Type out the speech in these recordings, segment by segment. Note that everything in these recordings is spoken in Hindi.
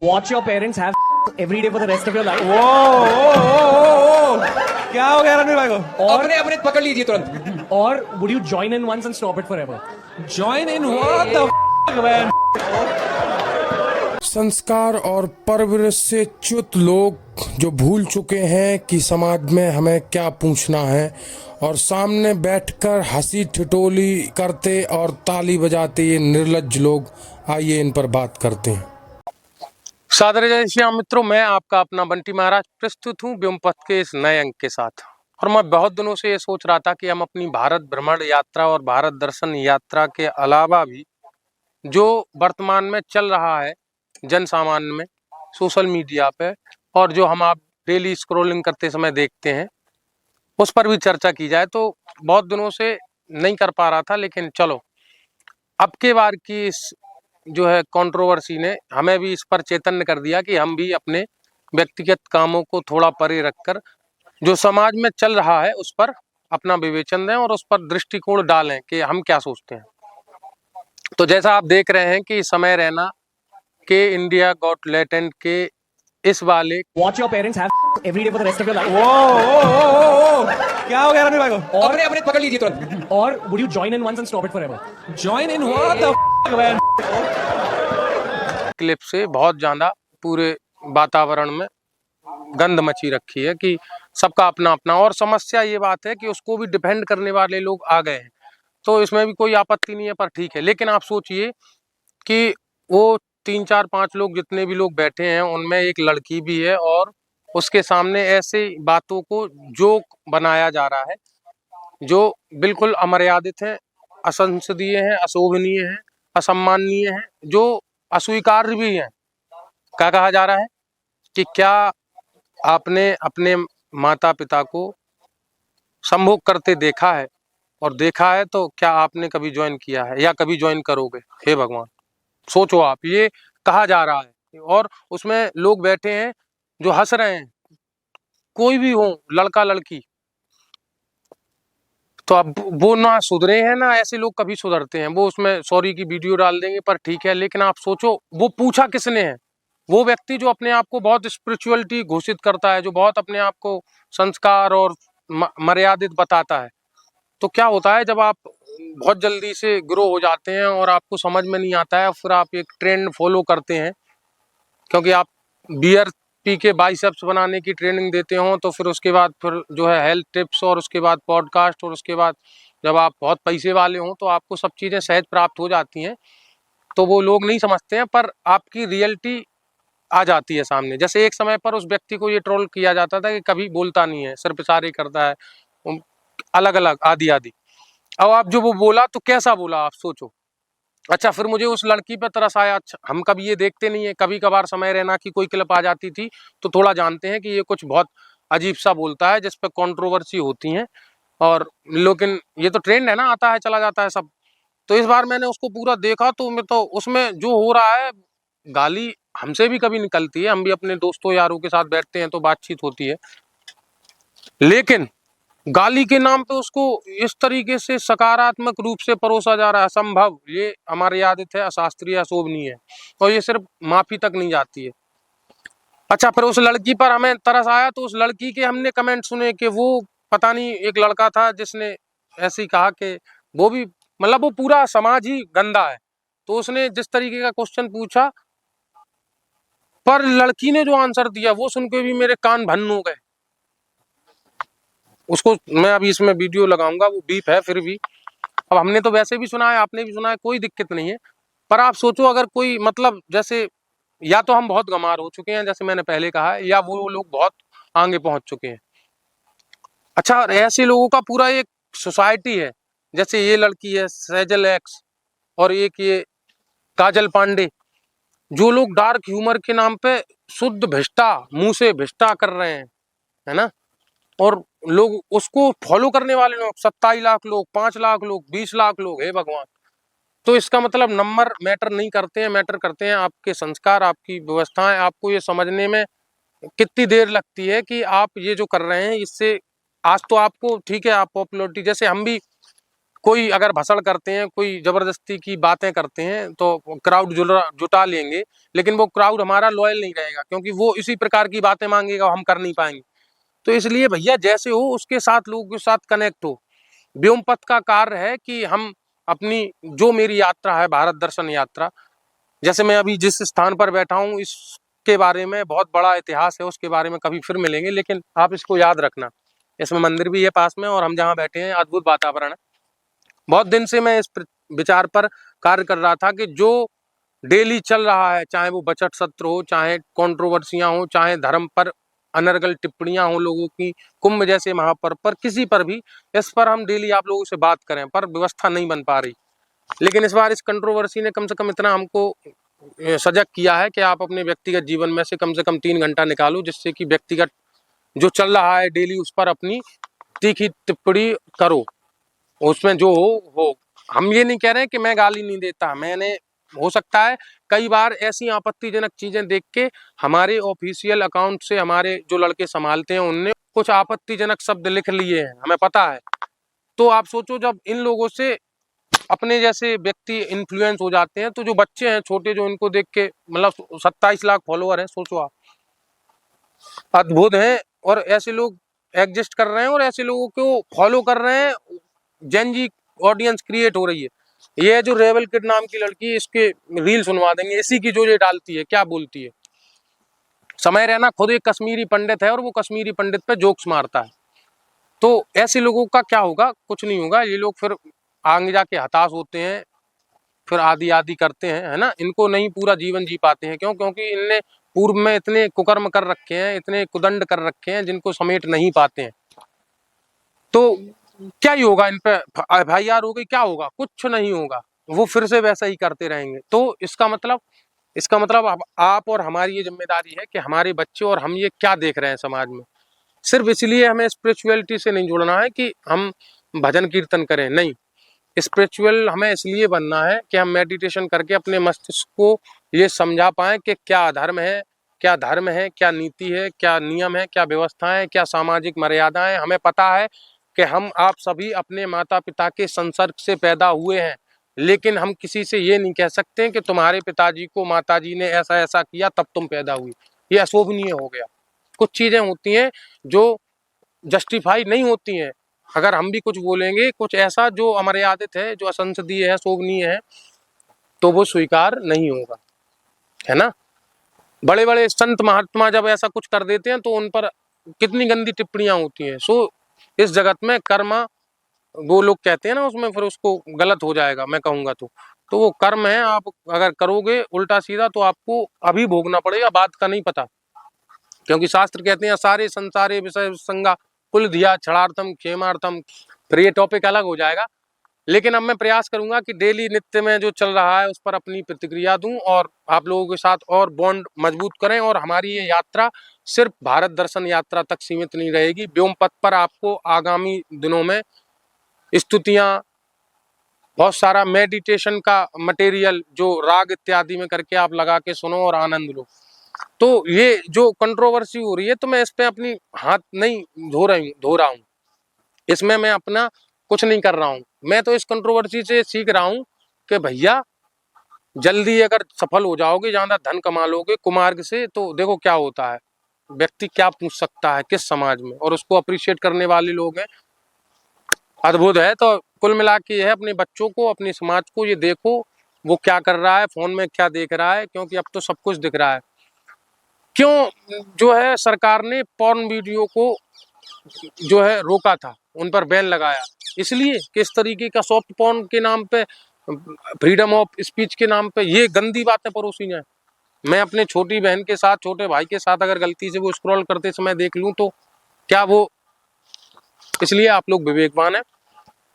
Watch your parents have every day for the rest of your life. क्या हो गया रणवीर भाई को? और अपने अपने पकड़ लीजिए तुरंत। or would you join in once and stop it forever? Join in what the man? संस्कार और परवरिश से च्युत लोग जो भूल चुके हैं कि समाज में हमें क्या पूछना है और सामने बैठकर हंसी ठिठोली करते और ताली बजाते ये निर्लज्ज लोग, आइए इन पर बात करते हैं। सादर जय श्री राम मित्रों, मैं आपका अपना बंटी महाराज प्रस्तुत हूँ व्योमपथ के इस नए अंक के साथ। और मैं बहुत दिनों से ये सोच रहा था कि हम अपनी भारत भ्रमण यात्रा और भारत दर्शन यात्रा के अलावा भी जो वर्तमान में चल रहा है जन सामान्य में सोशल मीडिया पे और जो हम आप डेली स्क्रॉलिंग करते समय देखते हैं उस पर भी चर्चा की जाए। तो बहुत दिनों से नहीं कर पा रहा था, लेकिन चलो अब के बार की इस जो है कंट्रोवर्सी ने हमें भी इस पर चैतन्य कर दिया कि हम भी अपने व्यक्तिगत कामों को थोड़ा परे रखकर जो समाज में चल रहा है उस पर अपना विवेचन दें और उस पर दृष्टिकोण डालें कि हम क्या सोचते हैं। तो जैसा आप देख रहे हैं कि समय रैना के इंडिया गॉट टैलेंट के इस वाले Watch your parents have every day for the rest of your life. क्या हो गया रणवीर भाई को? अपने अपने पकड़ लीजिए तुरंत। Or would you join in once and stop it forever? Join in what the man? Clip से बहुत ज्यादा पूरे वातावरण में गंध मची रखी है कि सबका अपना अपना, और समस्या ये बात है कि उसको भी डिफेंड करने वाले लोग आ गए हैं। तो इसमें भी कोई आपत्ति नहीं है, पर ठीक है। लेकिन आप सोचिए कि वो 3 4 5 लोग जितने भी लोग बैठे हैं उनमें एक लड़की भी है और उसके सामने ऐसे बातों को जोक बनाया जा रहा है जो बिल्कुल अमर्यादित है, असंसदीय है, अशोभनीय है, असम्माननीय है, जो अस्वीकार्य भी है। क्या कहा जा रहा है कि क्या आपने अपने माता पिता को संभोग करते देखा है, और देखा है तो क्या आपने कभी ज्वाइन किया है या कभी ज्वाइन करोगे? हे भगवान, सोचो आप, ये कहा जा रहा है और उसमें लोग बैठे हैं जो हंस रहे हैं, कोई भी हो, लड़का लड़की। तो अब वो ना सुधरे हैं ना ऐसे लोग कभी सुधरते हैं। वो उसमें सॉरी की वीडियो डाल देंगे, पर ठीक है। लेकिन आप सोचो वो पूछा किसने है? वो व्यक्ति जो अपने आप को बहुत स्पिरिचुअलिटी घोषित करता है, जो बहुत अपने आप को संस्कार और मर्यादित बताता है। तो क्या होता है जब आप बहुत जल्दी से ग्रो हो जाते हैं और आपको समझ में नहीं आता है, फिर आप एक ट्रेंड फॉलो करते हैं क्योंकि आप बियर पी के बाइसेप्स बनाने की ट्रेनिंग देते हो, तो फिर उसके बाद फिर जो है हेल्थ टिप्स और उसके बाद पॉडकास्ट, और उसके बाद जब आप बहुत पैसे वाले हों तो आपको सब चीज़ें सहज प्राप्त हो जाती हैं। तो वो लोग नहीं समझते हैं, पर आपकी रियलिटी आ जाती है सामने। जैसे एक समय पर उस व्यक्ति को ये ट्रोल किया जाता था कि कभी बोलता नहीं है, सिर्फ इशारे करता है, अलग अलग आदि आदि। अब आप जो वो बोला तो कैसा बोला आप सोचो। अच्छा, फिर मुझे उस लड़की पे तरस आया। अच्छा, हम कभी ये देखते नहीं है, कभी कभार समय रैना की कोई क्लिप आ जाती थी तो थोड़ा जानते हैं कि ये कुछ बहुत अजीब सा बोलता है जिस पे कंट्रोवर्सी होती है, और लेकिन ये तो ट्रेंड है ना, आता है चला जाता है सब। तो इस बार मैंने उसको पूरा देखा तो मैं तो उसमें जो हो रहा है, गाली हमसे भी कभी निकलती है, हम भी अपने दोस्तों यारों के साथ बैठते हैं तो बातचीत होती है, लेकिन गाली के नाम पे उसको इस तरीके से सकारात्मक रूप से परोसा जा रहा है, असंभव, ये अमर्यादित है, अशास्त्रीय, अशोभनीय है, और ये सिर्फ माफी तक नहीं जाती है। अच्छा, फिर उस लड़की पर हमें तरस आया तो उस लड़की के हमने कमेंट सुने कि वो पता नहीं एक लड़का था जिसने ऐसे ही कहा कि वो भी मतलब वो पूरा समाज ही गंदा है। तो उसने जिस तरीके का क्वेश्चन पूछा, पर लड़की ने जो आंसर दिया वो सुन के भी मेरे कान भन्न हो गए। उसको मैं अभी इसमें वीडियो लगाऊंगा, वो बीप है फिर भी। अब हमने तो वैसे भी सुना है, आपने भी सुना है, कोई दिक्कत नहीं है, पर आप सोचो अगर कोई मतलब जैसे या तो हम बहुत गंवार हो चुके हैं जैसे मैंने पहले कहा है, या वो लोग बहुत आगे पहुंच चुके हैं। अच्छा, ऐसे लोगों का पूरा एक सोसाइटी है, जैसे ये लड़की है सेजल एक्स और एक ये काजल पांडे, जो लोग डार्क ह्यूमर के नाम पे शुद्ध भिष्टा, मुंह से भिष्टा कर रहे हैं, है ना। और लोग उसको फॉलो करने वाले लोग 27 लाख लोग, 5 लाख लोग, 20 लाख लोग, हे भगवान। तो इसका मतलब नंबर मैटर नहीं करते हैं, मैटर करते हैं आपके संस्कार, आपकी व्यवस्थाएं। आपको ये समझने में कितनी देर लगती है कि आप ये जो कर रहे हैं इससे आज तो आपको ठीक है, आप पॉपुलरिटी, जैसे हम भी कोई अगर भसड़ करते हैं, कोई जबरदस्ती की बातें करते हैं तो क्राउड जुटा लेंगे, लेकिन वो क्राउड हमारा लॉयल नहीं रहेगा, क्योंकि वो इसी प्रकार की बातें मांगेगा, हम कर नहीं पाएंगे। तो इसलिए भैया जैसे हो उसके साथ, लोगों के साथ कनेक्ट हो। व्योम पथ का कार्य है कि हम अपनी, जो मेरी यात्रा है भारत दर्शन यात्रा, जैसे मैं अभी जिस स्थान पर बैठा हूँ इसके बारे में बहुत बड़ा इतिहास है, उसके बारे में कभी फिर मिलेंगे, लेकिन आप इसको याद रखना, इसमें मंदिर भी है पास में और हम जहाँ बैठे हैं अद्भुत वातावरण है। बहुत दिन से मैं इस विचार पर कार्य कर रहा था कि जो डेली चल रहा है, चाहे वो बजट सत्र हो, चाहे कंट्रोवर्सियां हो, चाहे धर्म पर अनर्गल टिप्पणियां हो लोगों की, कुंभ जैसे महापर्व पर, किसी पर भी, इस पर हम डेली आप लोगों से बात करें, पर व्यवस्था नहीं बन पा रही। लेकिन इस बार इस कंट्रोवर्सी ने कम से कम इतना हमको सजग किया है कि आप अपने व्यक्तिगत जीवन में से कम 3 घंटा निकालो, जिससे कि व्यक्तिगत जो चल रहा है डेली उस पर अपनी तीखी टिप्पणी करो, उसमें जो हो। हम ये नहीं कह रहे हैं कि मैं गाली नहीं देता, मैंने हो सकता है कई बार ऐसी आपत्तिजनक चीजें देख के हमारे ऑफिशियल अकाउंट से हमारे जो लड़के संभालते हैं उनने कुछ आपत्तिजनक शब्द लिख लिए हैं, हमें पता है। तो आप सोचो जब इन लोगों से अपने जैसे व्यक्ति इन्फ्लुएंस हो जाते हैं, तो जो बच्चे हैं छोटे, जो इनको देख के, मतलब 27 लाख फॉलोअर हैं, सोचो आप, अद्भुत हैं, और ऐसे लोग एग्जिस्ट कर रहे हैं और ऐसे लोगों को फॉलो कर रहे हैं, जेन जी ऑडियंस क्रिएट हो रही है। ये जो रेबल किड नाम की लड़की, इसके रील सुनवा देंगे, इसी की जो ये डालती है, क्या बोलती है। समय रैना खुद एक कश्मीरी पंडित है और वो कश्मीरी पंडित पे जोक्स मारता है। तो ऐसे लोगों का क्या होगा, कुछ नहीं होगा। ये लोग फिर आगे जाके हताश होते हैं, फिर आदि करते हैं, है ना। इनको नहीं पूरा जीवन जी पाते हैं, क्यों? क्योंकि इनने पूर्व में इतने कुकर्म कर रखे हैं, इतने कुदंड कर रखे हैं, जिनको समेट नहीं पाते हैं। तो क्या ही होगा, इन पे FIR हो गई, क्या होगा? कुछ नहीं होगा, वो फिर से वैसा ही करते रहेंगे। तो इसका मतलब अब आप और हमारी ये जिम्मेदारी है कि हमारे बच्चे और हम ये क्या देख रहे हैं समाज में। सिर्फ इसलिए हमें स्पिरिचुअलिटी से नहीं जुड़ना है कि हम भजन कीर्तन करें, नहीं। स्पिरिचुअल हमें इसलिए बनना है कि हम मेडिटेशन करके अपने मस्तिष्क को ये समझा पाए कि क्या धर्म है, क्या धर्म है, क्या नीति है, क्या नियम है, क्या व्यवस्था है, क्या सामाजिक मर्यादाएं। हमें पता है कि हम आप सभी अपने माता पिता के संसर्ग से पैदा हुए हैं, लेकिन हम किसी से ये नहीं कह सकते कि तुम्हारे पिताजी को माताजी ने ऐसा ऐसा किया तब तुम पैदा हुई। ये अशोभनीय हो गया। कुछ चीजें होती हैं जो जस्टिफाई नहीं होती हैं। अगर हम भी कुछ बोलेंगे, कुछ ऐसा जो अमर्यादित है, जो असंसदीय है, शोभनीय है, तो वो स्वीकार नहीं होगा, है ना। बड़े बड़े संत महात्मा जब ऐसा कुछ कर देते हैं तो उन पर कितनी गंदी टिप्पणियां होती हैं। सो इस जगत में कर्म, वो लोग कहते हैं ना, उसमें फिर उसको गलत हो जाएगा मैं कहूंगा तो वो कर्म है। आप अगर करोगे उल्टा सीधा तो आपको अभी भोगना पड़ेगा, बात का नहीं पता। क्योंकि शास्त्र कहते हैं सारे संसारे विषय संगा कुल धिया क्षणार्थम क्षेमार्थम। फिर ये टॉपिक अलग हो जाएगा, लेकिन अब मैं प्रयास करूंगा कि डेली नित्य में जो चल रहा है उस पर अपनी प्रतिक्रिया दूं और आप लोगों के साथ और बॉन्ड मजबूत करें। और हमारी ये यात्रा सिर्फ भारत दर्शन यात्रा तक सीमित नहीं रहेगी। व्योम पथ पर आपको आगामी दिनों में स्तुतियां, बहुत सारा मेडिटेशन का मटेरियल जो राग इत्यादि में करके आप लगा के सुनो और आनंद लो। तो ये जो कंट्रोवर्सी हो रही है, तो मैं इस पे अपनी हाथ नहीं धो रहा हूँ। इसमें मैं अपना कुछ नहीं कर रहा हूँ। मैं तो इस कंट्रोवर्सी से सीख रहा हूँ कि भैया जल्दी अगर सफल हो जाओगे, ज्यादा धन कमा लोगे कुमार्ग से, तो देखो क्या होता है, व्यक्ति क्या पूछ सकता है किस समाज में, और उसको अप्रिशिएट करने वाले लोग हैं। अद्भुत है। तो कुल मिला के ये है, अपने बच्चों को, अपने समाज को ये देखो वो क्या कर रहा है, फोन में क्या देख रहा है, क्योंकि अब तो सब कुछ दिख रहा है। क्यों जो है सरकार ने पॉर्न वीडियो को जो है रोका था, उन पर बैन लगाया, इसलिए कि इस तरीके का सॉफ्ट पॉर्न के नाम पे, फ्रीडम ऑफ स्पीच के नाम पे ये गंदी बातें परोसी जाए। मैं अपने छोटी बहन के साथ, छोटे भाई के साथ अगर गलती से वो स्क्रॉल करते समय देख लूं तो क्या वो, इसलिए आप लोग विवेकवान हैं।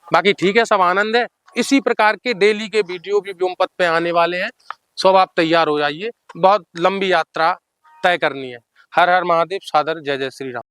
बाकी ठीक है, सब आनंद है। इसी प्रकार के डेली के वीडियो भी व्योम पथ पे आने वाले हैं, सब आप तैयार हो जाइए। बहुत लंबी यात्रा तय करनी है। हर हर महादेव, सादर जय जय श्री राम।